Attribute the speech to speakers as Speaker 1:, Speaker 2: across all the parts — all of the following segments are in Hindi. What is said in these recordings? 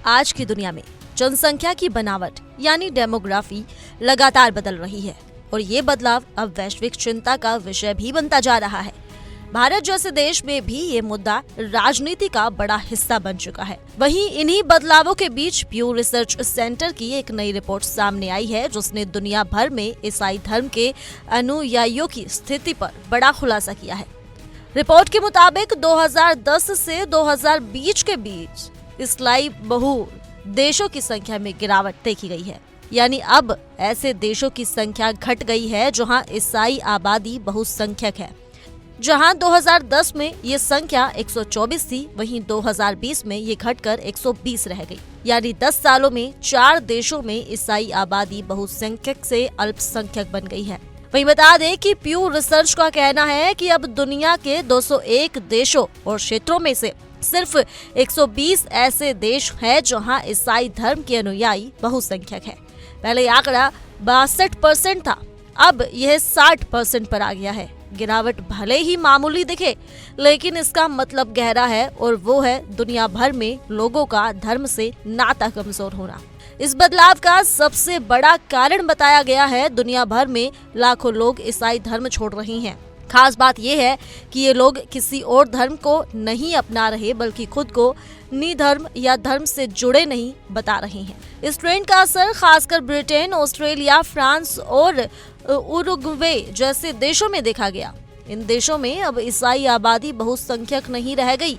Speaker 1: आज की दुनिया में जनसंख्या की बनावट यानी डेमोग्राफी लगातार बदल रही है और ये बदलाव अब वैश्विक चिंता का विषय भी बनता जा रहा है। भारत जैसे देश में भी ये मुद्दा राजनीति का बड़ा हिस्सा बन चुका है। वहीं इन्हीं बदलावों के बीच प्यू रिसर्च सेंटर की एक नई रिपोर्ट सामने आई है, जिसने दुनिया भर में ईसाई धर्म के अनुयायियों की स्थिति पर बड़ा खुलासा किया है। रिपोर्ट के मुताबिक 2010 से 2020 के बीच ईसाई बहुल देशों की संख्या में गिरावट देखी गई है। यानी अब ऐसे देशों की संख्या घट गई है जहां ईसाई आबादी बहुसंख्यक है। जहां 2010 में ये संख्या 124 थी, वहीं 2020 में ये घटकर 120 रह गई। यानी 10 सालों में 4 देशों में ईसाई आबादी बहुसंख्यक से अल्पसंख्यक बन गई है। वहीं बता दें कि प्यू रिसर्च का कहना है कि अब दुनिया के 201 देशों और क्षेत्रों में से सिर्फ 120 ऐसे देश हैं जहां ईसाई धर्म के अनुयायी बहुसंख्यक है। पहले आंकड़ा 62% था, अब यह 60% पर आ गया है। गिरावट भले ही मामूली दिखे, लेकिन इसका मतलब गहरा है और वो है दुनिया भर में लोगों का धर्म से नाता कमजोर होना। इस बदलाव का सबसे बड़ा कारण बताया गया है दुनिया भर में लाखों लोग ईसाई धर्म छोड़ रहे हैं। खास बात यह है कि ये लोग किसी और धर्म को नहीं अपना रहे, बल्कि खुद को निधर्म या धर्म से जुड़े नहीं बता रहे हैं। इस ट्रेंड का असर खासकर ब्रिटेन, ऑस्ट्रेलिया, फ्रांस और उरुग्वे जैसे देशों में देखा गया। इन देशों में अब ईसाई आबादी बहुसंख्यक नहीं रह गई,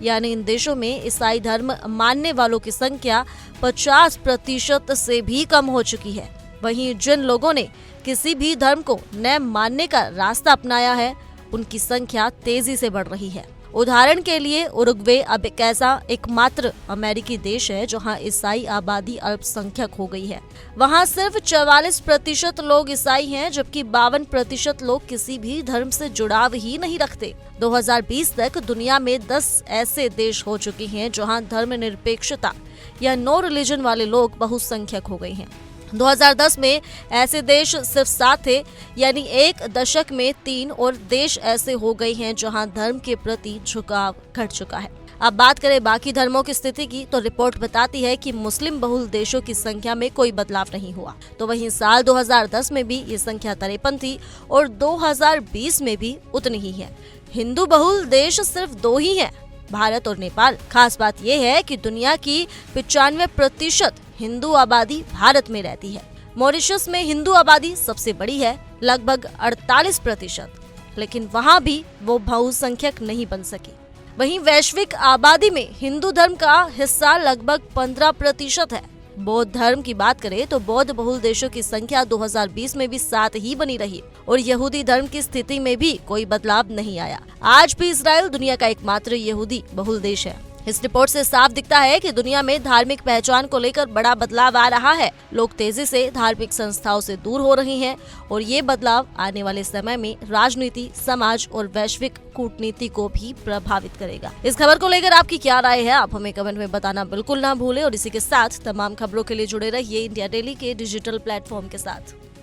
Speaker 1: यानी इन देशों में ईसाई धर्म मानने वालों की संख्या 50% से भी कम हो चुकी है। वहीं जिन लोगों ने किसी भी धर्म को न मानने का रास्ता अपनाया है, उनकी संख्या तेजी से बढ़ रही है। उदाहरण के लिए उरुग्वे अब एक ऐसा एकमात्र अमेरिकी देश है जहां ईसाई आबादी अल्पसंख्यक हो गई है। वहां सिर्फ 44% लोग ईसाई हैं, जबकि 52% लोग किसी भी धर्म से जुड़ाव ही नहीं रखते। 2020 तक दुनिया में 10 ऐसे देश हो चुके हैं जहां धर्मनिरपेक्षता या नो रिलीजन वाले लोग बहुसंख्यक हो गए हैं। 2010 में ऐसे देश सिर्फ 7 थे, यानी एक दशक में 3 और देश ऐसे हो गए हैं जहां धर्म के प्रति झुकाव घट चुका है। अब बात करें बाकी धर्मों की स्थिति की, तो रिपोर्ट बताती है कि मुस्लिम बहुल देशों की संख्या में कोई बदलाव नहीं हुआ। तो वहीं साल 2010 में भी ये संख्या 53 थी और 2020 में भी उतनी ही है। हिंदू बहुल देश सिर्फ 2 ही हैं, भारत और नेपाल। खास बात यह है कि दुनिया की 95% हिंदू आबादी भारत में रहती है। मॉरिशस में हिंदू आबादी सबसे बड़ी है, लगभग 48%, लेकिन वहां भी वो बहुसंख्यक नहीं बन सकी। वहीं वैश्विक आबादी में हिंदू धर्म का हिस्सा लगभग 15% है। बौद्ध धर्म की बात करें तो बौद्ध बहुल देशों की संख्या 2020 में भी 7 ही बनी रही और यहूदी धर्म की स्थिति में भी कोई बदलाव नहीं आया। आज भी इजराइल दुनिया का एकमात्र यहूदी बहुल देश है। इस रिपोर्ट से साफ दिखता है कि दुनिया में धार्मिक पहचान को लेकर बड़ा बदलाव आ रहा है। लोग तेजी से धार्मिक संस्थाओं से दूर हो रहे हैं और ये बदलाव आने वाले समय में राजनीति, समाज और वैश्विक कूटनीति को भी प्रभावित करेगा। इस खबर को लेकर आपकी क्या राय है, आप हमें कमेंट में बताना बिल्कुल ना भूलें और इसी के साथ तमाम खबरों के लिए जुड़े रहिए इंडिया डेली के डिजिटल प्लेटफॉर्म के साथ।